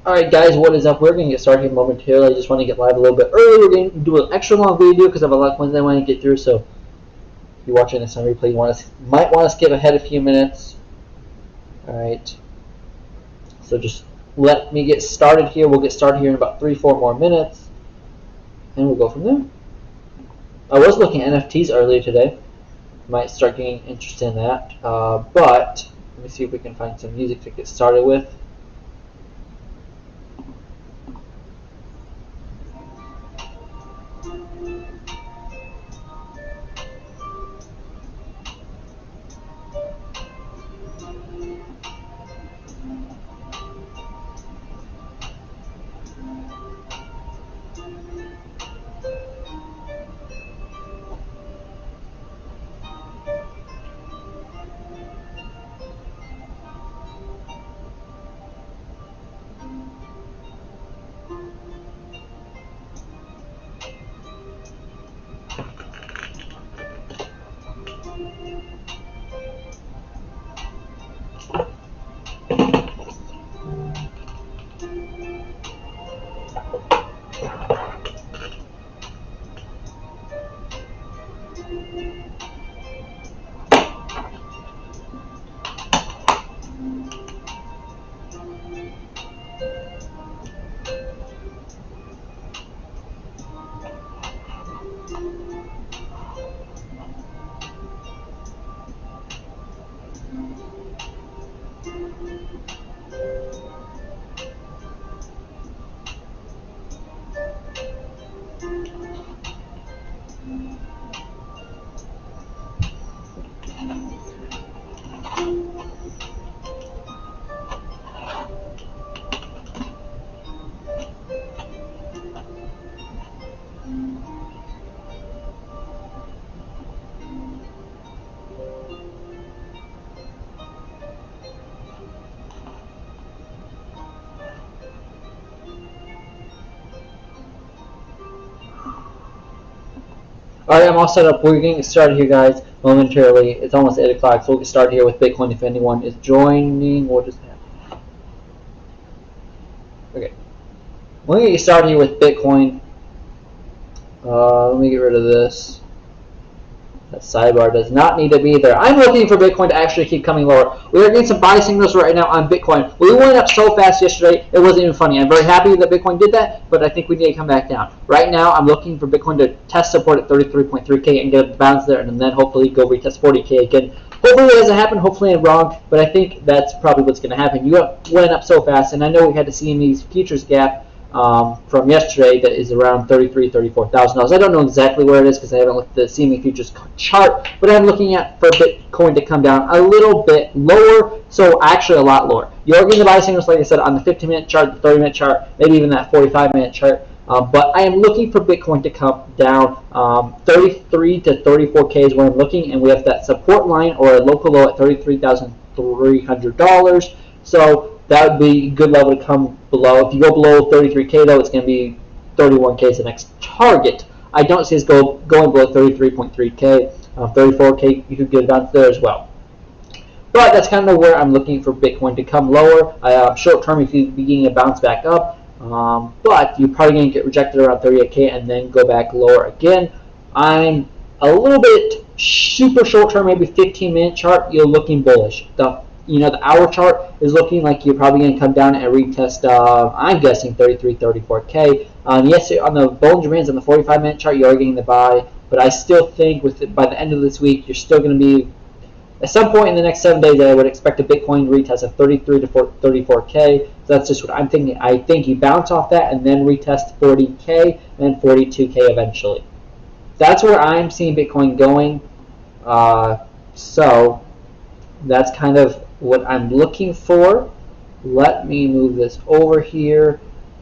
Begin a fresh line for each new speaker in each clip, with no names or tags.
Alright guys, what is up? We're going to get started here momentarily. I just want to get live a little bit early. We're going to do an extra long video because I have a lot of ones I want to get through. So if you're watching this on replay, you might want to skip ahead a few minutes. Alright. So just let me get started here. We'll get started here in about 3-4 more minutes. And we'll go from there. I was looking at NFTs earlier today. Might start getting interested in that. But let me see if we can find some music to get started with. Alright, I'm all set up. We're getting started here, guys, momentarily. It's almost 8 o'clock, so we'll get started here with Bitcoin if anyone is joining. What is that? Okay. We're going to get started here with Bitcoin. Let me get rid of this. That sidebar does not need to be there. I'm looking for Bitcoin to actually keep coming lower. We are getting some buy signals right now on Bitcoin. We went up so fast yesterday, it wasn't even funny. I'm very happy that Bitcoin did that, but I think we need to come back down. Right now, I'm looking for Bitcoin to test support at 33.3K and get a bounce there, and then hopefully go retest 40K again. Hopefully it doesn't happen. Hopefully I'm wrong, but I think that's probably what's going to happen. You went up so fast, and I know we had to see in these futures gap from yesterday that is around $34,000. I don't know exactly where it is because I haven't looked at the CME futures chart, but I'm looking at for Bitcoin to come down a little bit lower, so actually a lot lower. You're getting the buy signals, like I said, on the 15-minute chart, the 30-minute chart, maybe even that 45-minute chart. But I am looking for Bitcoin to come down 33 to 34K is where I'm looking, and we have that support line or a local low at $33,300. So that would be a good level to come below. If you go below 33K though, it's going to be 31K is the next target. I don't see us going below 33.3K. 34K, you could get it down there as well. But that's kind of where I'm looking for Bitcoin to come lower. Short term, if you begin to bounce back up, but you're probably going to get rejected around 38K and then go back lower again. I'm a little bit super short term, maybe 15-minute chart. You're looking bullish. The hour chart is looking like you're probably going to come down and retest, I'm guessing 33, 34K. Yes, on the Bollinger Bands on the 45-minute chart, you are getting the buy, but I still think by the end of this week, you're still going to be, at some point in the next 7 days, I would expect a Bitcoin retest of 33 to 34K. So that's just what I'm thinking. I think you bounce off that and then retest 40K and then 42K eventually. That's where I'm seeing Bitcoin going. So that's kind of what I'm looking for. Let me move this over here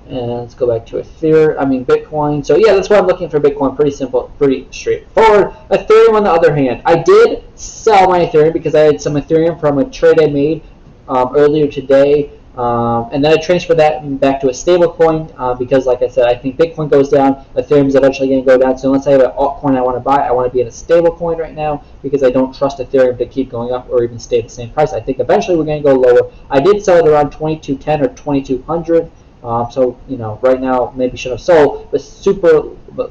and let's go back to Bitcoin. So yeah, that's what I'm looking for Bitcoin. Pretty simple, pretty straightforward. Ethereum on the other hand, I did sell my Ethereum because I had some Ethereum from a trade I made earlier today. And then I transfer that back to a stable coin because, like I said, I think Bitcoin goes down, Ethereum is eventually going to go down. So unless I have an altcoin I want to buy, I want to be in a stable coin right now because I don't trust Ethereum to keep going up or even stay at the same price. I think eventually we're going to go lower. I did sell it around 2210 or 2200. So right now maybe should have sold, but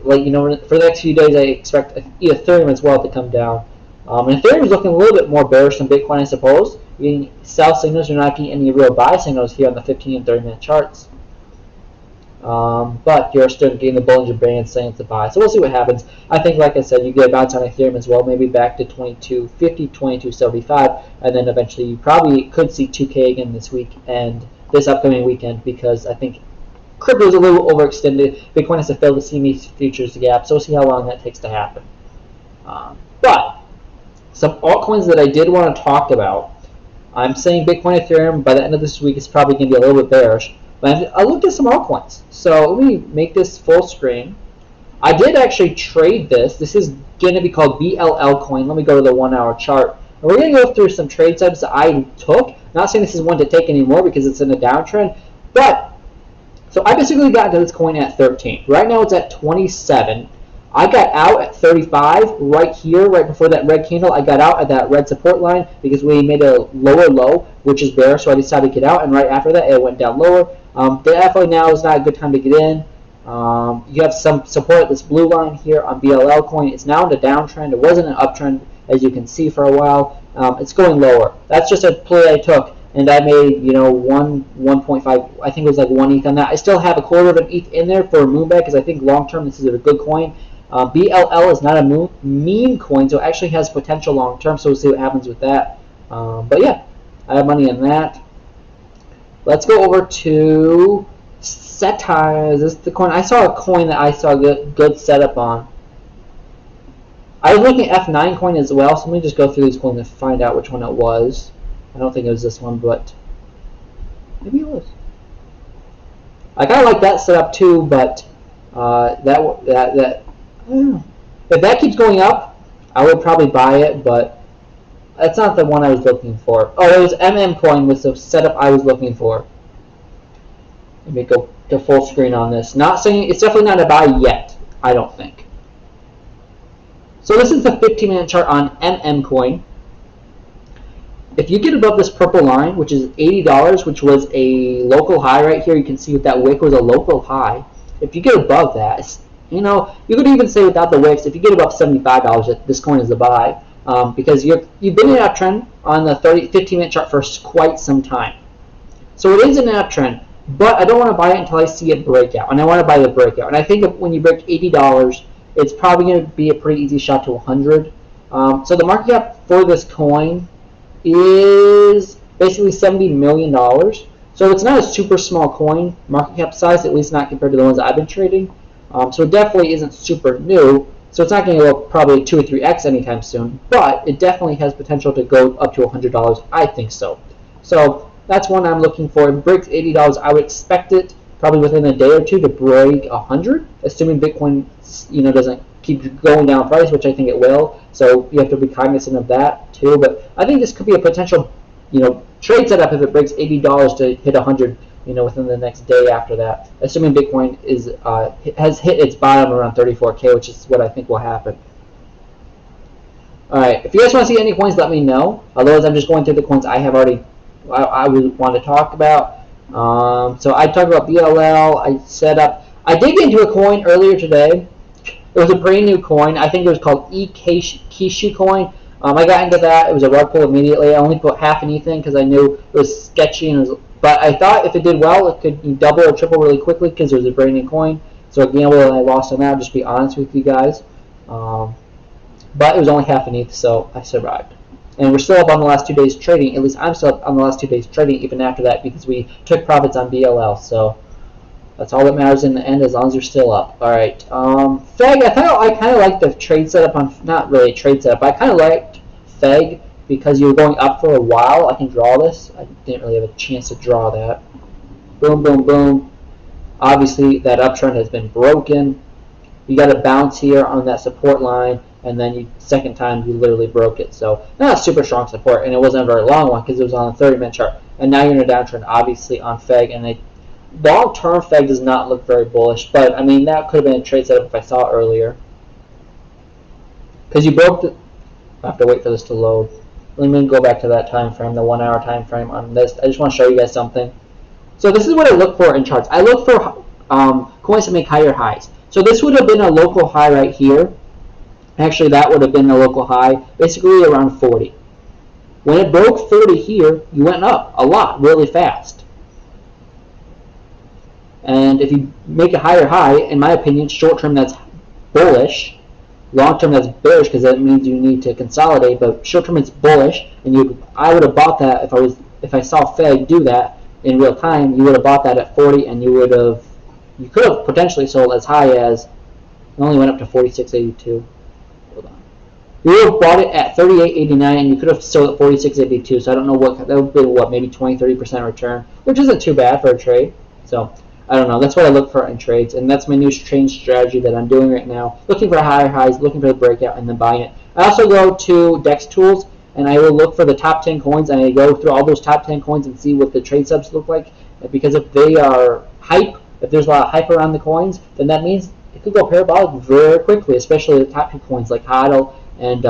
like for the next few days I expect Ethereum as well to come down. And Ethereum is looking a little bit more bearish than Bitcoin, I suppose. You're getting sell signals, you're not getting any real buy signals here on the 15 and 30 minute charts. But you're still getting the Bollinger Band saying it's a buy. So we'll see what happens. I think, like I said, you get a bounce on Ethereum as well, maybe back to 2250, 2275, and then eventually you probably could see 2K again this week and this upcoming weekend, because I think crypto is a little overextended. Bitcoin has to fill the CME futures gap, so we'll see how long that takes to happen. But some altcoins that I did want to talk about. I'm saying Bitcoin, Ethereum by the end of this week is probably going to be a little bit bearish. But I looked at some altcoins. So let me make this full screen. I did actually trade this. This is going to be called BLL coin. Let me go to the 1 hour chart. And we're going to go through some trade setups that I took. Not saying this is one to take anymore because it's in a downtrend. But, so I basically got into this coin at 13. Right now it's at 27. I got out at 35 right here, right before that red candle. I got out at that red support line because we made a lower low, which is bearish, so I decided to get out. And right after that, it went down lower. Definitely now is not a good time to get in. You have some support at this blue line here on BLL coin. It's now in a downtrend. It wasn't an uptrend, as you can see, for a while. It's going lower. That's just a play I took, and I made 1.5. I think it was like 1 ETH on that. I still have a quarter of an ETH in there for a moonback because I think long term this is a good coin. BLL is not a meme coin, so it actually has potential long term. So we'll see what happens with that. But yeah, I have money in that. Let's go over to Setire. Is this the coin? I saw a coin that I saw good setup on. I was looking at F9 coin as well, so let me just go through these coins and find out which one it was. I don't think it was this one, but maybe it was. I kind of like that setup too, but if that keeps going up, I would probably buy it, but that's not the one I was looking for. Oh, it was MCOIN was the setup I was looking for. Let me go to full screen on this. Not saying it's definitely not a buy yet, I don't think. So this is the 15-minute chart on MCOIN. If you get above this purple line, which is $80, which was a local high right here, you can see that that wick was a local high. If you get above that, you could even say without the wicks, if you get above $75, that this coin is a buy, because you've been in an uptrend on the 15-minute chart for quite some time. So it is an uptrend, but I don't want to buy it until I see it break out, and I want to buy the breakout. And I think when you break $80, it's probably going to be a pretty easy shot to 100. So the market cap for this coin is basically $70 million. So it's not a super small coin market cap size, at least not compared to the ones I've been trading. So it definitely isn't super new. So it's not going to go probably 2 or 3x anytime soon, but it definitely has potential to go up to $100. I think so. So that's one I'm looking for. If it breaks $80, I would expect it probably within a day or two to break 100, assuming Bitcoin doesn't keep going down price, which I think it will. So you have to be cognizant of that too. But I think this could be a potential trade setup if it breaks $80 to hit 100. Within the next day after that, assuming Bitcoin has hit its bottom around 34K, which is what I think will happen. All right, if you guys want to see any coins, let me know. Otherwise, I'm just going through the coins I have already I would want to talk about. So I talked about BLL. I did get into a coin earlier today. It was a brand new coin. I think it was called Kishu coin. I got into that. It was a rug pull immediately. I only put half an ETH in because I knew it was sketchy, but I thought if it did well, it could double or triple really quickly because it was a brand new coin. So I gambled and I lost on that. Just be honest with you guys. But it was only half an ETH, so I survived. And we're still up on the last 2 days trading. At least I'm still up on the last 2 days trading, even after that, because we took profits on BLL. So that's all that matters in the end, as long as you're still up. All right. FEG, I kind of like the trade setup on, not really a trade setup, but I kind of liked FEG because you were going up for a while. I can draw this. I didn't really have a chance to draw that. Boom, boom, boom. Obviously, that uptrend has been broken. You got a bounce here on that support line, and then second time you literally broke it. So not a super strong support, and it wasn't a very long one because it was on a 30-minute chart. And now you're in a downtrend, obviously, on FEG, and long-term FEG does not look very bullish, but I mean that could have been a trade setup if I saw it earlier. Because you broke the. I have to wait for this to load. Let me go back to that time frame, the 1 hour time frame on this. I just want to show you guys something. So this is what I look for in charts. I look for coins to make higher highs. So this would have been a local high right here. Actually, that would have been a local high, basically around 40. When it broke 40 here, you went up a lot, really fast. And if you make a higher high, in my opinion, short term that's bullish. Long term that's bearish because that means you need to consolidate. But short term it's bullish, and I would have bought that if I saw Fed do that in real time. You would have bought that at 40, and you could have potentially sold as high as, it only went up to 46.82. Hold on. You would have bought it at 38.89, and you could have sold at 46.82. So I don't know what that would be. What, maybe 20-30% return, which isn't too bad for a trade. So I don't know. That's what I look for in trades, and that's my new trade strategy that I'm doing right now. Looking for higher highs, looking for the breakout, and then buying it. I also go to Dex Tools, and I will look for the top 10 coins, and I go through all those top 10 coins and see what the trade subs look like. Because if they are hype, if there's a lot of hype around the coins, then that means it could go parabolic very quickly, especially the top 2 coins like HODL and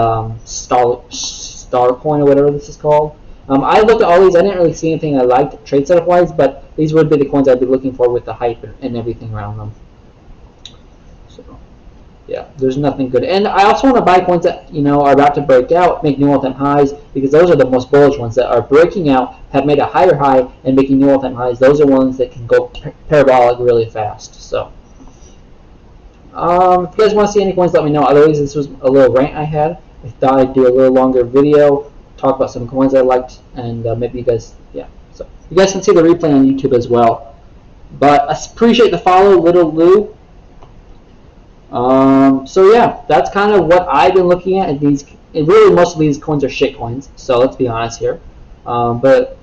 Starcoin or whatever this is called. I looked at all these. I didn't really see anything I liked trade setup wise, but these would be the coins I'd be looking for with the hype and everything around them. So, yeah, there's nothing good. And I also want to buy coins that are about to break out, make new all-time highs, because those are the most bullish ones that are breaking out, have made a higher high, and making new all-time highs. Those are ones that can go parabolic really fast. So, if you guys want to see any coins, let me know. Otherwise, this was a little rant I had. I thought I'd do a little longer video, talk about some coins I liked, and maybe you guys, yeah. So you guys can see the replay on YouTube as well. But I appreciate the follow, Little Lou. So yeah, that's kind of what I've been looking at. And really most of these coins are shit coins. So let's be honest here. But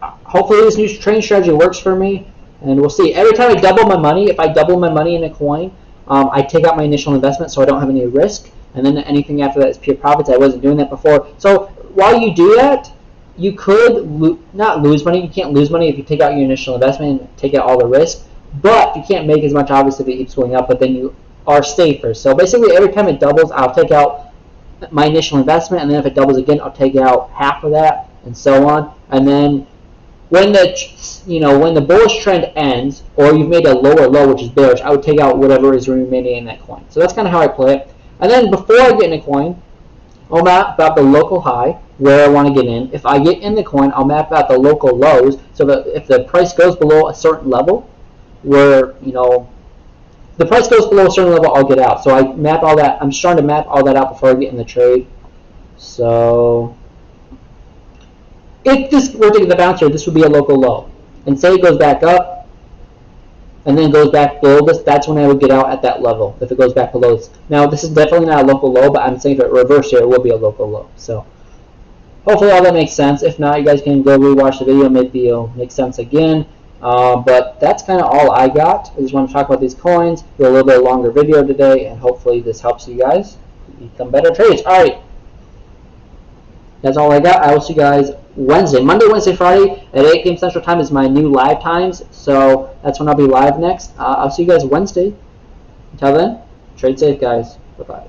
hopefully this new trading strategy works for me, and we'll see. Every time I double my money, if I double my money in a coin, I take out my initial investment, so I don't have any risk. And then anything after that is pure profits. I wasn't doing that before. So while you do that, you could not lose money. You can't lose money if you take out your initial investment and take out all the risk. But you can't make as much, obviously, if it keeps going up. But then you are safer. So basically, every time it doubles, I'll take out my initial investment. And then if it doubles again, I'll take out half of that, and so on. And then when the bullish trend ends, or you've made a lower low, which is bearish, I would take out whatever is remaining in that coin. So that's kind of how I play it. And then before I get in a coin, I'll map out the local high where I want to get in. If I get in the coin, I'll map out the local lows so that if the price goes below a certain level, where the price goes below a certain level, I'll get out. So I map all that. I'm just trying to map all that out before I get in the trade. So if this were to get the bouncer, this would be a local low. And say it goes back up, and then goes back below this, that's when I would get out at that level, if it goes back below this. Now, this is definitely not a local low, but I'm saying if it reversed here, it will be a local low. So, hopefully all that makes sense. If not, you guys can go rewatch the video, maybe it'll make sense again. But that's kind of all I got. I just want to talk about these coins, do a little bit longer video today, and hopefully this helps you guys become better traders. Alright, that's all I got. I will see you guys Wednesday. Monday, Wednesday, Friday at 8 p.m. Central Time is my new live times, so that's when I'll be live next. I'll see you guys Wednesday. Until then, trade safe, guys. Bye-bye.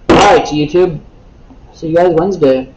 Alright, YouTube. See you guys Wednesday.